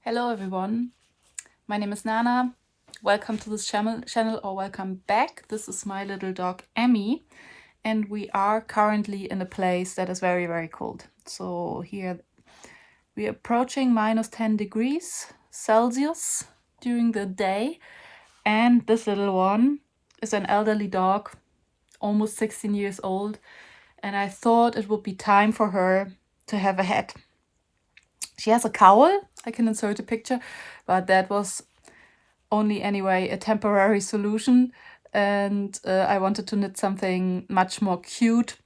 Hello everyone, my name is Nana. Welcome to this channel or welcome back. This is my little dog Emmy and we are currently in a place that is very, very cold. So here we're approaching -10 degrees Celsius during the day, and this little one is an elderly dog, almost 16 years old, and I thought it would be time for her to have a hat. She has a cowl, I can insert a picture, but that was only anyway a temporary solution, and I wanted to knit something much more cute,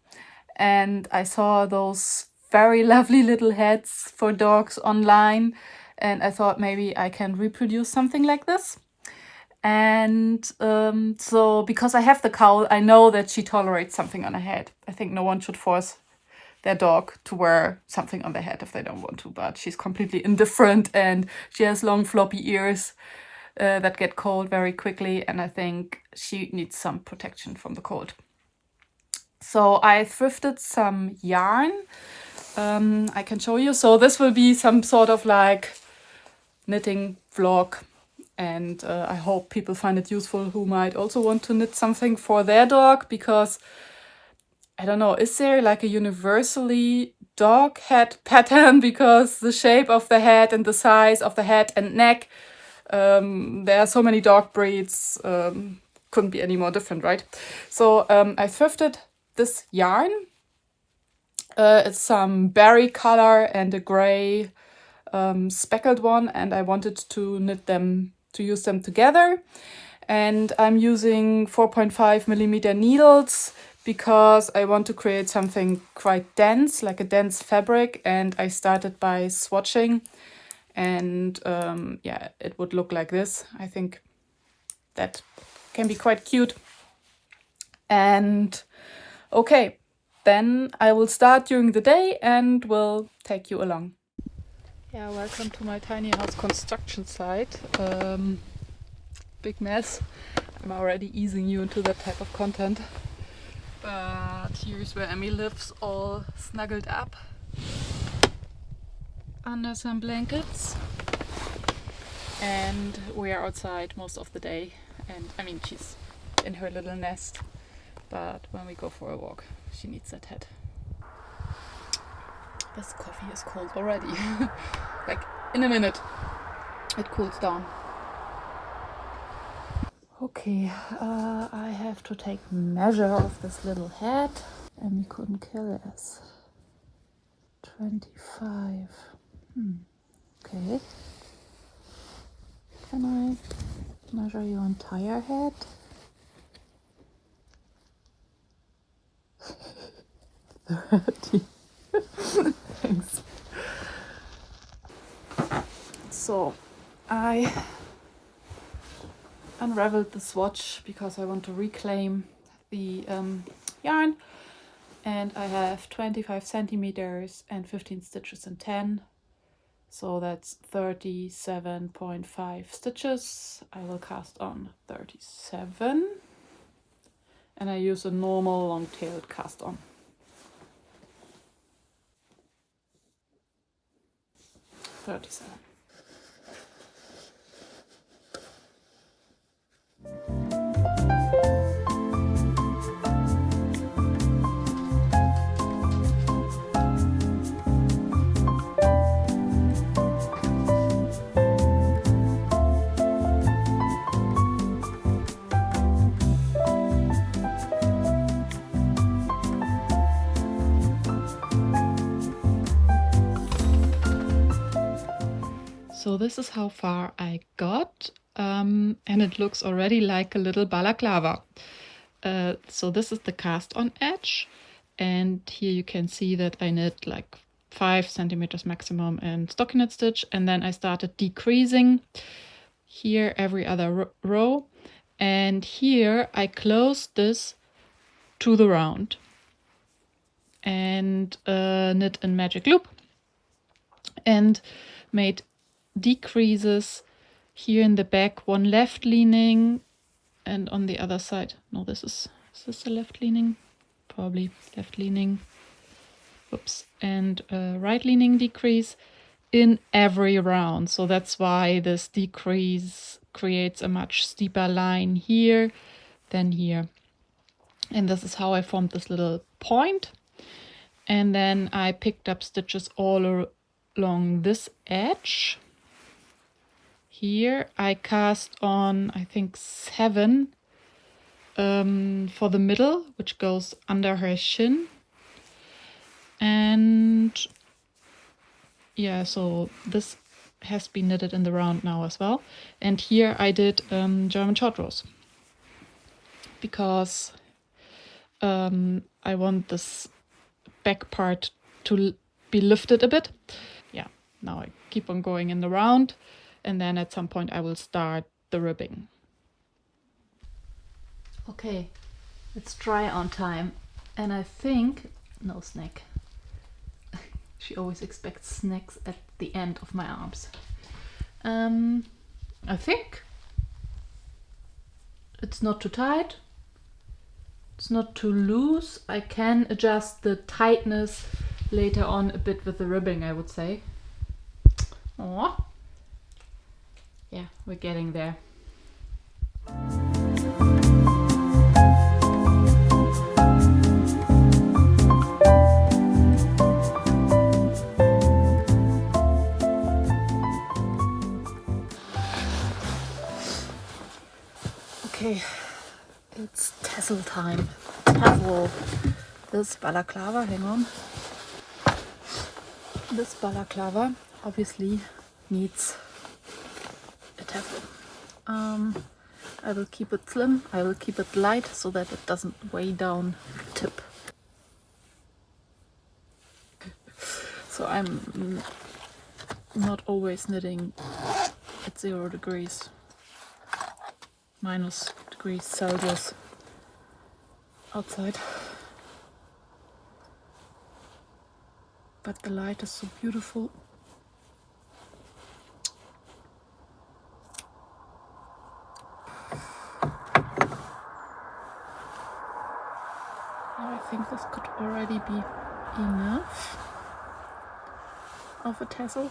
and I saw those very lovely little hats for dogs online, and I thought maybe I can reproduce something like this. And so because I have the cowl, I know that she tolerates something on her head. I think no one should force their dog to wear something on their head if they don't want to, but she's completely indifferent and she has long floppy ears that get cold very quickly, and I think she needs some protection from the cold. So I thrifted some yarn. I can show you. So this will be some sort of like knitting vlog, and I hope people find it useful who might also want to knit something for their dog, because I don't know, is there like a universally dog head pattern? Because the shape of the head and the size of the head and neck, there are so many dog breeds, couldn't be any more different, right? So I thrifted this yarn. It's some berry color and a gray speckled one, and I wanted to use them together. And I'm using 4.5 millimeter needles because I want to create something quite dense, like a dense fabric, and I started by swatching, and yeah, it would look like this. I think that can be quite cute. And okay, then I will start during the day and will take you along. Yeah, welcome to my tiny house construction site. Big mess. I'm already easing you into that type of content. But here's where Emmy lives, all snuggled up under some blankets. And we are outside most of the day. And I mean, she's in her little nest. But when we go for a walk, she needs that hat. This coffee is cold already. Like in a minute, it cools down. Okay, I have to take measure of this little hat. And we couldn't kill us. 25. Okay. Can I measure your entire head? 30. Thanks. So I unraveled the swatch because I want to reclaim the yarn, and I have 25 centimeters and 15 stitches in 10, so that's 37.5 stitches. I will cast on 37, and I use a normal long-tailed cast on. 37. So this is how far I got, and it looks already like a little balaclava. So this is the cast on edge, and here you can see that I knit like 5 centimeters maximum in stockinette stitch, and then I started decreasing here every other row, and here I closed this to the round and knit in magic loop and made decreases here in the back, one left leaning, and on the other side, no, is this the left leaning? Probably left leaning. Oops. And right leaning decrease in every round. So that's why this decrease creates a much steeper line here than here. And this is how I formed this little point. And then I picked up stitches all along this edge. Here I cast on, I think, 7 for the middle, which goes under her shin. And yeah, so this has been knitted in the round now as well. And here I did German short rows because I want this back part to be lifted a bit. Yeah, now I keep on going in the round, and then at some point I will start the ribbing. Okay, it's try on time, and I think no snack. She always expects snacks at the end of my arms. I think it's not too tight. It's not too loose. I can adjust the tightness later on a bit with the ribbing, I would say. Aww. Yeah, we're getting there. Okay, it's tassel time. Tassel. This balaclava, hang on. This balaclava obviously needs a tassel. I will keep it slim, I will keep it light so that it doesn't weigh down the tip. So I'm not always knitting at 0 degrees, minus degrees Celsius outside. But the light is so beautiful. I think this could already be enough of a tassel.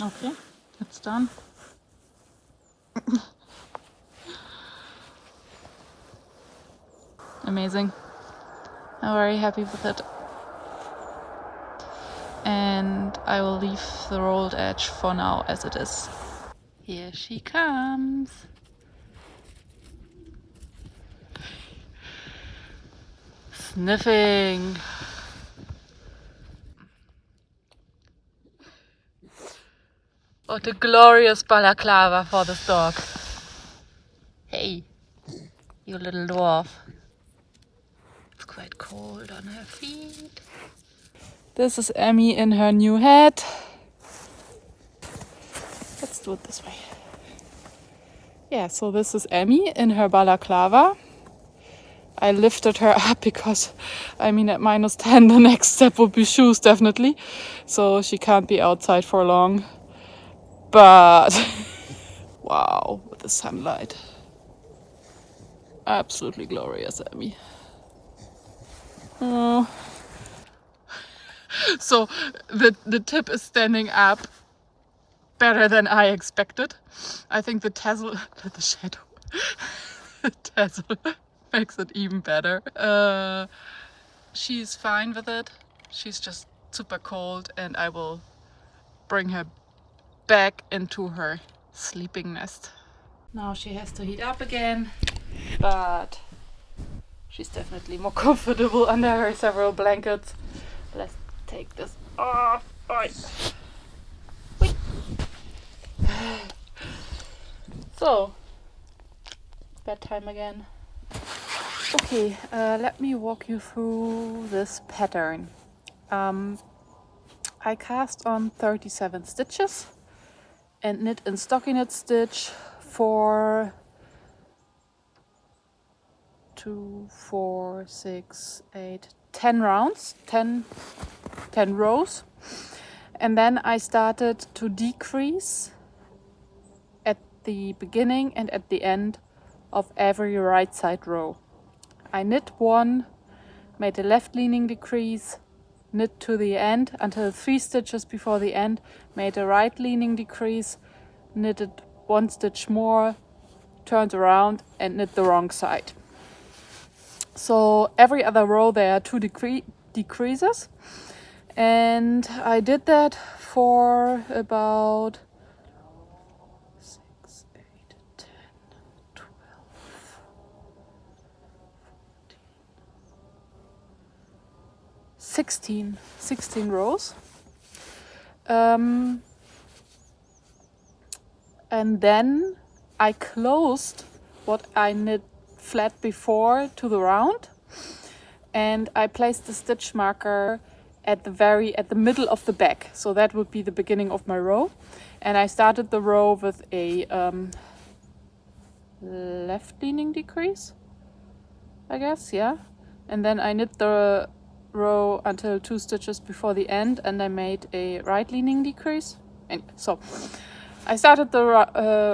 Okay, it's done. Amazing. I'm very happy with it. And I will leave the rolled edge for now as it is. Here she comes. Sniffing. What a glorious balaclava for this dog. Hey, you little dwarf. It's quite cold on her feet. This is Emmy in her new hat. Let's do it this way. Yeah, so this is Emmy in her balaclava. I lifted her up because, I mean, at -10 the next step would be shoes, definitely. So she can't be outside for long. But Wow, with the sunlight. Absolutely glorious, Emmy. Oh. So the tip is standing up better than I expected. I think the tassel, the shadow, the tassel makes it even better. She's fine with it. She's just super cold, and I will bring her back into her sleeping nest. Now she has to heat up again, but she's definitely more comfortable under her several blankets. Let's take this off. Oi. So, bedtime again. Okay, let me walk you through this pattern. I cast on 37 stitches and knit in stockinette stitch for 2, 4, 6, 8, 10 rounds, 10 rows. And then I started to decrease at the beginning and at the end of every right side row. I knit one, made a left leaning decrease, knit to the end until 3 stitches before the end, made a right leaning decrease, knitted 1 stitch more, turned around and knit the wrong side. So every other row there are 2 decreases, and I did that for about 6, 8, 10, 12, 14, 16 rows. And then I closed what I knit flat before to the round, and I placed the stitch marker at the middle of the back, so that would be the beginning of my row. And I started the row with a left leaning decrease, I guess, yeah. And then I knit the row until 2 stitches before the end, and I made a right leaning decrease. And so I started the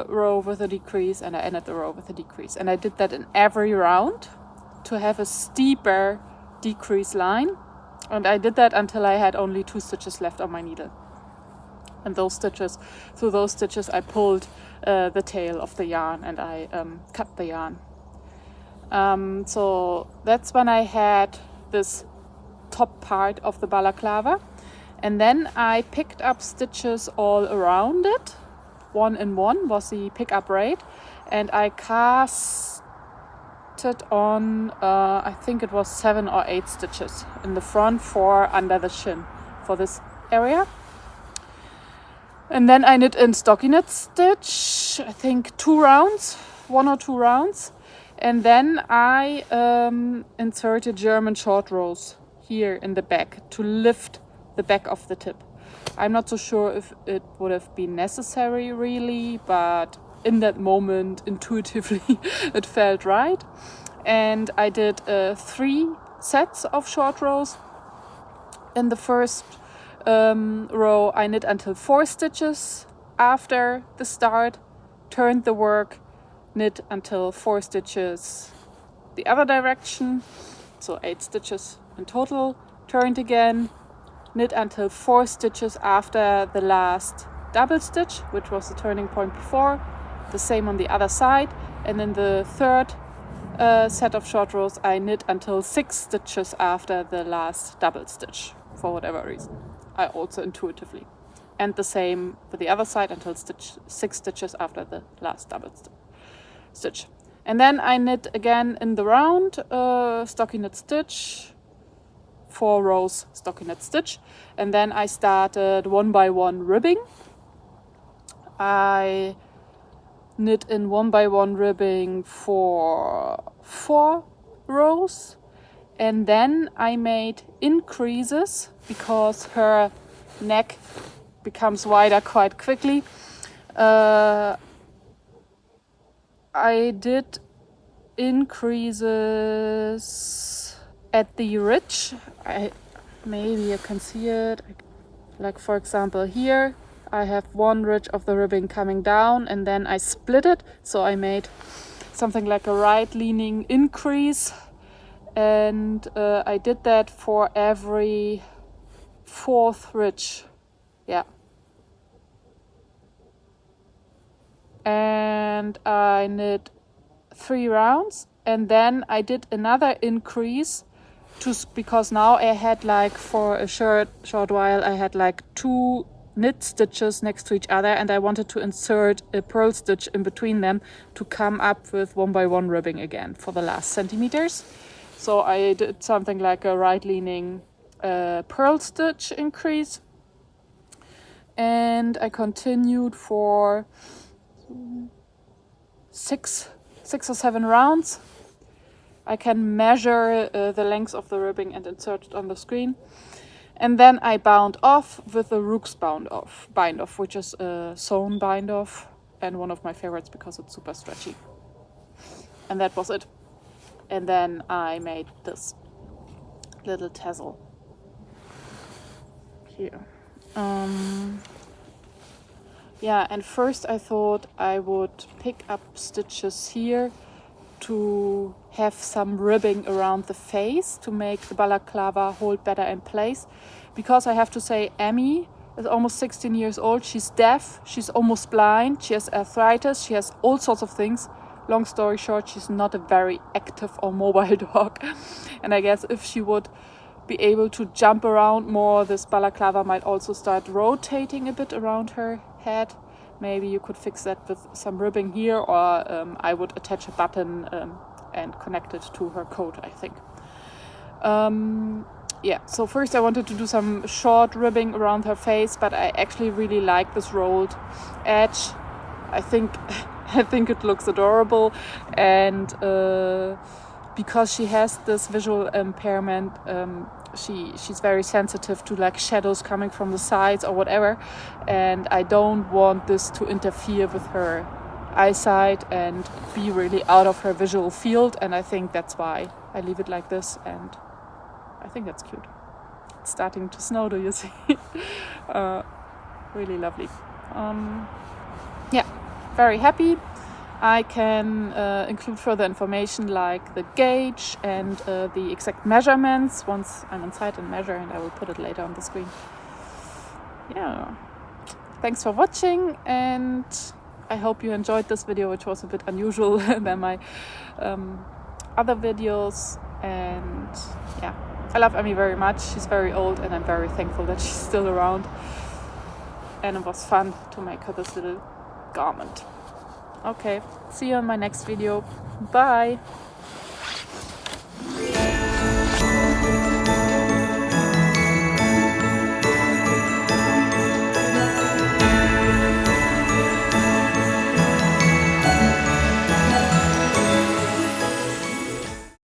row with a decrease, and I ended the row with a decrease. And I did that in every round to have a steeper decrease line. And I did that until I had only 2 stitches left on my needle. And through those stitches, I pulled the tail of the yarn, and I cut the yarn. So that's when I had this top part of the balaclava. And then I picked up stitches all around it. 1 in 1 was the pick up rate, and I casted on I think it was 7 or 8 stitches in the front for under the shin for this area. And then I knit in stockinette stitch, I think 1 or 2 rounds, and then I inserted German short rows here in the back to lift the back of the tip. I'm not so sure if it would have been necessary really, but in that moment, intuitively, it felt right. And I did 3 sets of short rows. In the first row, I knit until 4 stitches after the start, turned the work, knit until 4 stitches the other direction, so 8 stitches in total, turned again, knit until 4 stitches after the last double stitch, which was the turning point before, the same on the other side. And in the third set of short rows, I knit until 6 stitches after the last double stitch, for whatever reason. I also intuitively. And the same for the other side until 6 stitches after the last double stitch. And then I knit again in the round, stockinette stitch, 4 rows stockinette stitch, and then I started 1 by 1 ribbing. I knit in 1 by 1 ribbing for 4 rows, and then I made increases because her neck becomes wider quite quickly. I did increases at the ridge. Maybe you can see it, like for example here, I have one ridge of the ribbing coming down, and then I split it, so I made something like a right leaning increase, and I did that for every 4th ridge. Yeah. And I knit 3 rounds, and then I did another increase because now I had like for a short while I had like 2 knit stitches next to each other, and I wanted to insert a purl stitch in between them to come up with 1 by 1 ribbing again for the last centimeters. So I did something like a right leaning purl stitch increase, and I continued for 6 or 7 rounds. I can measure the length of the ribbing and insert it on the screen. And then I bound off with a Rook's bind off, which is a sewn bind off, and one of my favorites because it's super stretchy. And that was it. And then I made this little tassel here. Yeah, and first I thought I would pick up stitches here to have some ribbing around the face to make the balaclava hold better in place. Because I have to say, Emmy is almost 16 years old. She's deaf, she's almost blind, she has arthritis, she has all sorts of things. Long story short, she's not a very active or mobile dog. And I guess if she would be able to jump around more, this balaclava might also start rotating a bit around her head. Maybe you could fix that with some ribbing here, or I would attach a button and connect it to her coat, I think. Yeah, so first I wanted to do some short ribbing around her face, but I actually really like this rolled edge. I think it looks adorable, and because she has this visual impairment, she's very sensitive to like shadows coming from the sides or whatever, and I don't want this to interfere with her eyesight and be really out of her visual field, and I think that's why I leave it like this, and I think that's cute. It's starting to snow, do you see? Really lovely. Yeah, very happy. I can include further information like the gauge and the exact measurements once I'm inside and measure, and I will put it later on the screen. Yeah, thanks for watching, and I hope you enjoyed this video, which was a bit unusual than my other videos. And yeah, I love Emmy very much. She's very old, and I'm very thankful that she's still around, and it was fun to make her this little garment. Okay, see you in my next video. Bye!